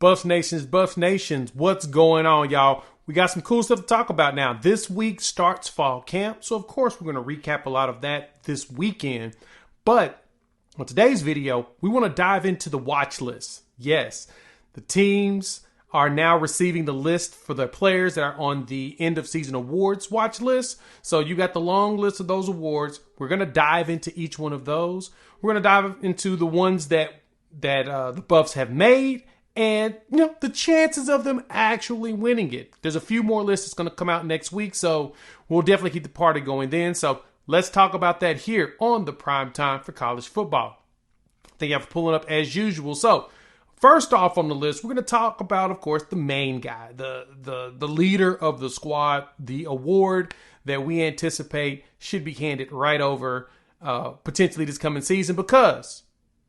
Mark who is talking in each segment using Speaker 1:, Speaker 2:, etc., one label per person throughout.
Speaker 1: Buffs Nations, what's going on, y'all? We got some cool stuff to talk about now. This week starts fall camp, so of course we're going to recap a lot of that this weekend. But on today's video, we want to dive into the watch list. Yes, the teams are now receiving the list for the players that are on the end of season awards watch list. So you got the long list of those awards. We're going to dive into each one of those. We're going to dive into the ones that the Buffs have made and, the chances of them actually winning it. There's a few more lists that's going to come out next week, so we'll definitely keep the party going then. So let's talk about that here on the Prime Time for College Football. Thank you for pulling up as usual. So first off on the list, we're going to talk about, of course, the main guy, the leader of the squad, the award that we anticipate should be handed right over potentially this coming season, because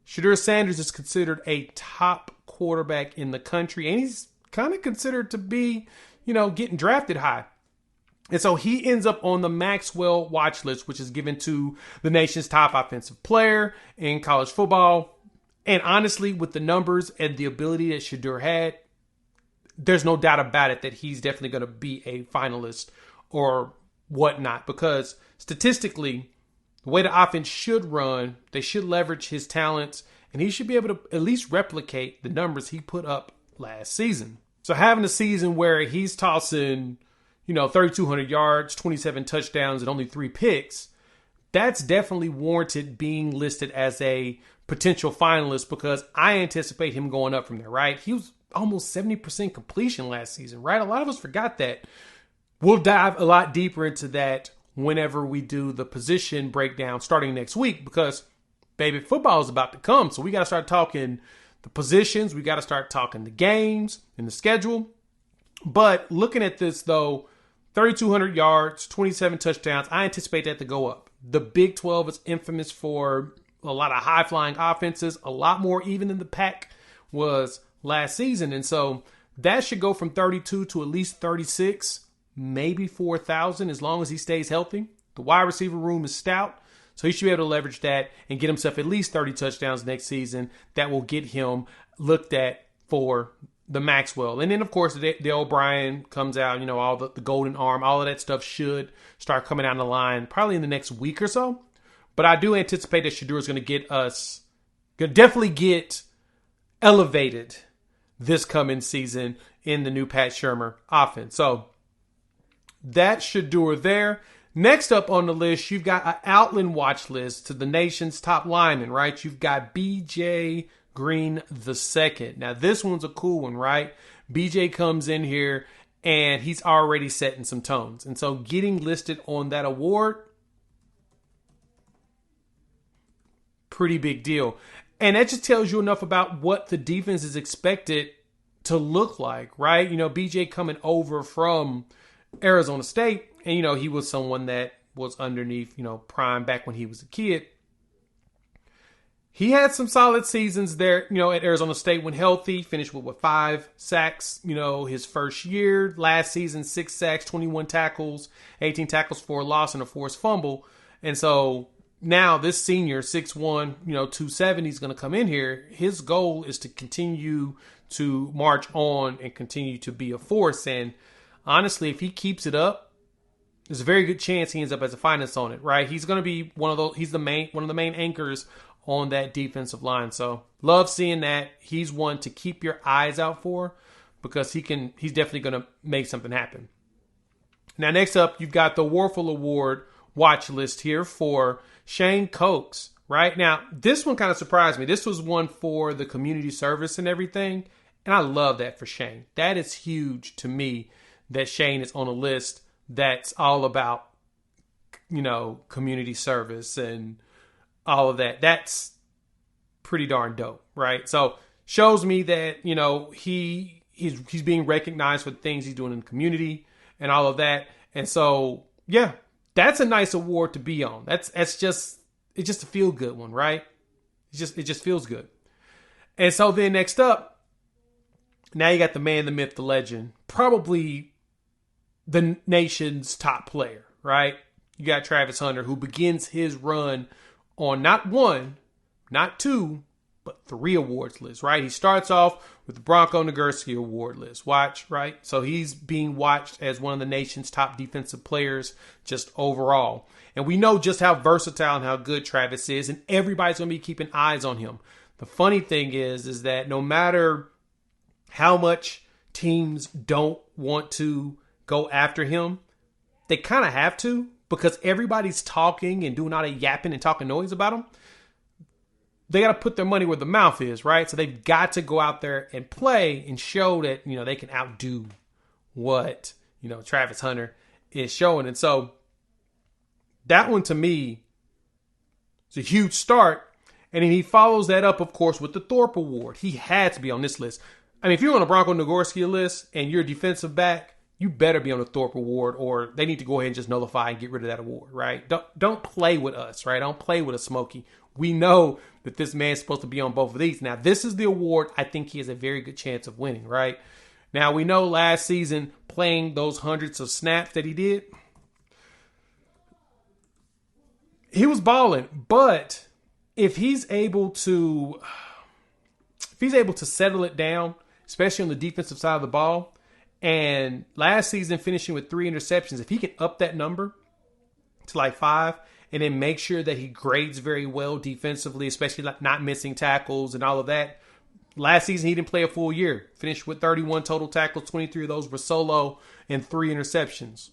Speaker 1: Shedeur Sanders is considered a top quarterback in the country, and he's kind of considered to be, getting drafted high. And so he ends up on the Maxwell watch list, which is given to the nation's top offensive player in college football. And honestly, with the numbers and the ability that Shedeur had, there's no doubt about it that he's definitely going to be a finalist or whatnot, because statistically, the way the offense should run, they should leverage his talents, and he should be able to at least replicate the numbers he put up last season. So having a season where he's tossing, 3,200 yards, 27 touchdowns, and only 3 picks, that's definitely warranted being listed as a potential finalist, because I anticipate him going up from there, right? He was almost 70% completion last season, right? A lot of us forgot that. We'll dive a lot deeper into that whenever we do the position breakdown starting next week, because baby, football is about to come. So we got to start talking the positions. We got to start talking the games and the schedule. But looking at this though, 3,200 yards, 27 touchdowns, I anticipate that to go up. The Big 12 is infamous for a lot of high flying offenses, a lot more even than the Pac was last season. And so that should go from 32 to at least 36. Maybe 4,000 as long as he stays healthy. The wide receiver room is stout, so he should be able to leverage that and get himself at least 30 touchdowns next season. That will get him looked at for the Maxwell. And then, of course, the O'Brien comes out, all the golden arm, all of that stuff should start coming down the line probably in the next week or so. But I do anticipate that Shedeur is going to definitely get elevated this coming season in the new Pat Shurmur offense. So that's Shedeur there. Next up on the list, you've got an Outland watch list to the nation's top linemen, right? You've got B.J. Green II. Now, this one's a cool one, right? B.J. comes in here, and he's already setting some tones. And so getting listed on that award, pretty big deal. And that just tells you enough about what the defense is expected to look like, right? B.J. coming over from Arizona State, and he was someone that was underneath Prime back when he was a kid. He had some solid seasons there at Arizona State when healthy. Finished with 5 sacks his first year. Last season 6 sacks, 21 tackles, 18 tackles for a loss and a forced fumble. And so now this senior 6'1", 270 is going to come in here. His goal is to continue to march on and continue to be a force. And honestly, if he keeps it up, there's a very good chance he ends up as a finalist on it, right? He's going to be one of the main anchors on that defensive line. So love seeing that. He's one to keep your eyes out for, because he's definitely going to make something happen. Now, next up, you've got the Warfel Award watch list here for Shane Cokes, right? Now, this one kind of surprised me. This was one for the community service and everything, and I love that for Shane. That is huge to me, that Shane is on a list that's all about, community service and all of that. That's pretty darn dope, right? So shows me that, he's being recognized for the things he's doing in the community and all of that. And so, yeah, that's a nice award to be on. It's just a feel good one, right? It just feels good. And so then next up, now you got the man, the myth, the legend, probably the nation's top player, right? You got Travis Hunter, who begins his run on not 1, not 2, but 3 awards list, right? He starts off with the Bronco Nagurski Award list. Watch, right? So he's being watched as one of the nation's top defensive players just overall. And we know just how versatile and how good Travis is, and everybody's going to be keeping eyes on him. The funny thing is that no matter how much teams don't want to go after him, they kind of have to, because everybody's talking and doing all the yapping and talking noise about him. They got to put their money where the mouth is, right? So they've got to go out there and play and show that, they can outdo what, Travis Hunter is showing. And so that one to me is a huge start. And then he follows that up, of course, with the Thorpe Award. He had to be on this list. I mean, if you're on a Bronco Nagurski list and you're a defensive back, you better be on the Thorpe Award, or they need to go ahead and just nullify and get rid of that award, right? Don't play with us, right? Don't play with a Smokey. We know that this man's supposed to be on both of these. Now, this is the award I think he has a very good chance of winning, right? Now, we know last season, playing those hundreds of snaps that he did, he was balling. But if he's able to settle it down, especially on the defensive side of the ball, and last season finishing with 3 interceptions, if he can up that number to like 5, and then make sure that he grades very well defensively, especially like not missing tackles and all of that. Last season, he didn't play a full year. Finished with 31 total tackles, 23 of those were solo, and 3 interceptions.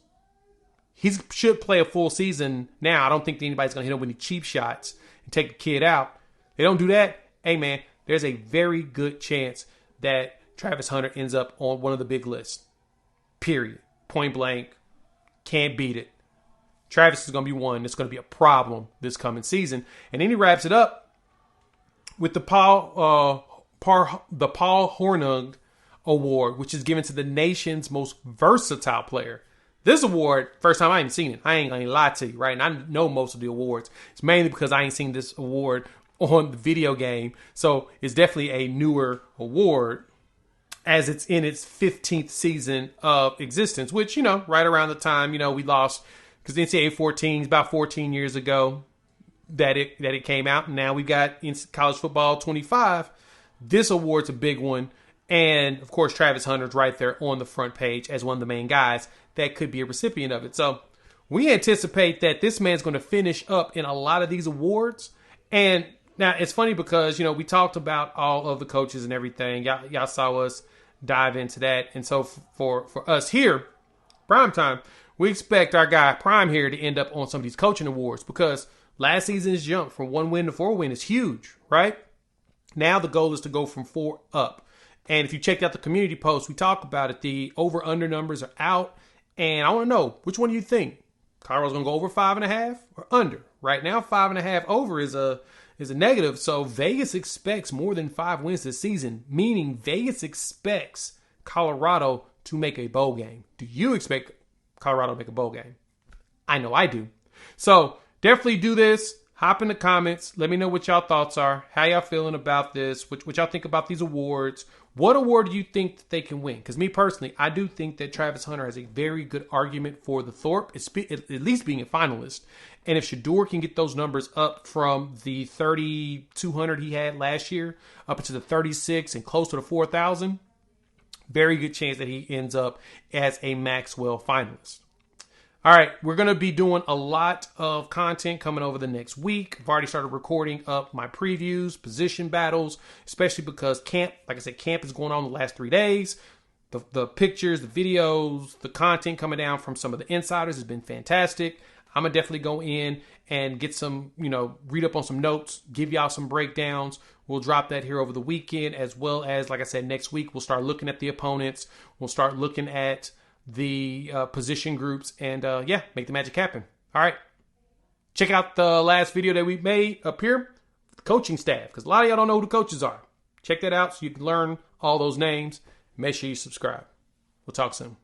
Speaker 1: He should play a full season now. I don't think anybody's going to hit him with any cheap shots and take the kid out. They don't do that. Hey, man, there's a very good chance that Travis Hunter ends up on one of the big lists. Period. Point blank. Can't beat it. Travis is going to be one that's going to be a problem this coming season. And then he wraps it up with the Paul Hornung Award, which is given to the nation's most versatile player. This award, first time I ain't seen it. I ain't going to lie to you, right? And I know most of the awards. It's mainly because I ain't seen this award on the video game. So it's definitely a newer award, as it's in its 15th season of existence, which, right around the time, we lost, because the NCAA 14 is about 14 years ago that it came out. And now we've got in college football 25. This award's a big one. And, of course, Travis Hunter's right there on the front page as one of the main guys that could be a recipient of it. So we anticipate that this man's going to finish up in a lot of these awards. And now it's funny because, we talked about all of the coaches and everything. Y'all saw us dive into that. And so for us here, Primetime, we expect our guy Prime here to end up on some of these coaching awards, because last season's jump from 1 win to 4 win is huge, right? Now the goal is to go from 4 up. And if you checked out the community post, we talk about it. The over-under numbers are out. And I want to know, which one do you think? Colorado's going to go over 5.5 or under? Right now, 5.5 over is a negative. So Vegas expects more than 5 wins this season, meaning Vegas expects Colorado to make a bowl game. Do you expect Colorado to make a bowl game? I know I do. So definitely do this. Hop in the comments. Let me know what y'all thoughts are. How y'all feeling about this? What y'all think about these awards? What award do you think that they can win? Because me personally, I do think that Travis Hunter has a very good argument for the Thorpe, at least being a finalist. And if Shedeur can get those numbers up from the 3,200 he had last year up into the 36 and close to the 4,000, very good chance that he ends up as a Maxwell finalist. All right, we're going to be doing a lot of content coming over the next week. I've already started recording up my previews, position battles, especially because camp, like I said, camp is going on the last 3 days. The pictures, the videos, the content coming down from some of the insiders has been fantastic. I'm going to definitely go in and get some, read up on some notes, give y'all some breakdowns. We'll drop that here over the weekend, as well as, like I said, next week, we'll start looking at the opponents. We'll start looking at the position groups and, make the magic happen. All right. Check out the last video that we made up here, the coaching staff, because a lot of y'all don't know who the coaches are. Check that out so you can learn all those names. Make sure you subscribe. We'll talk soon.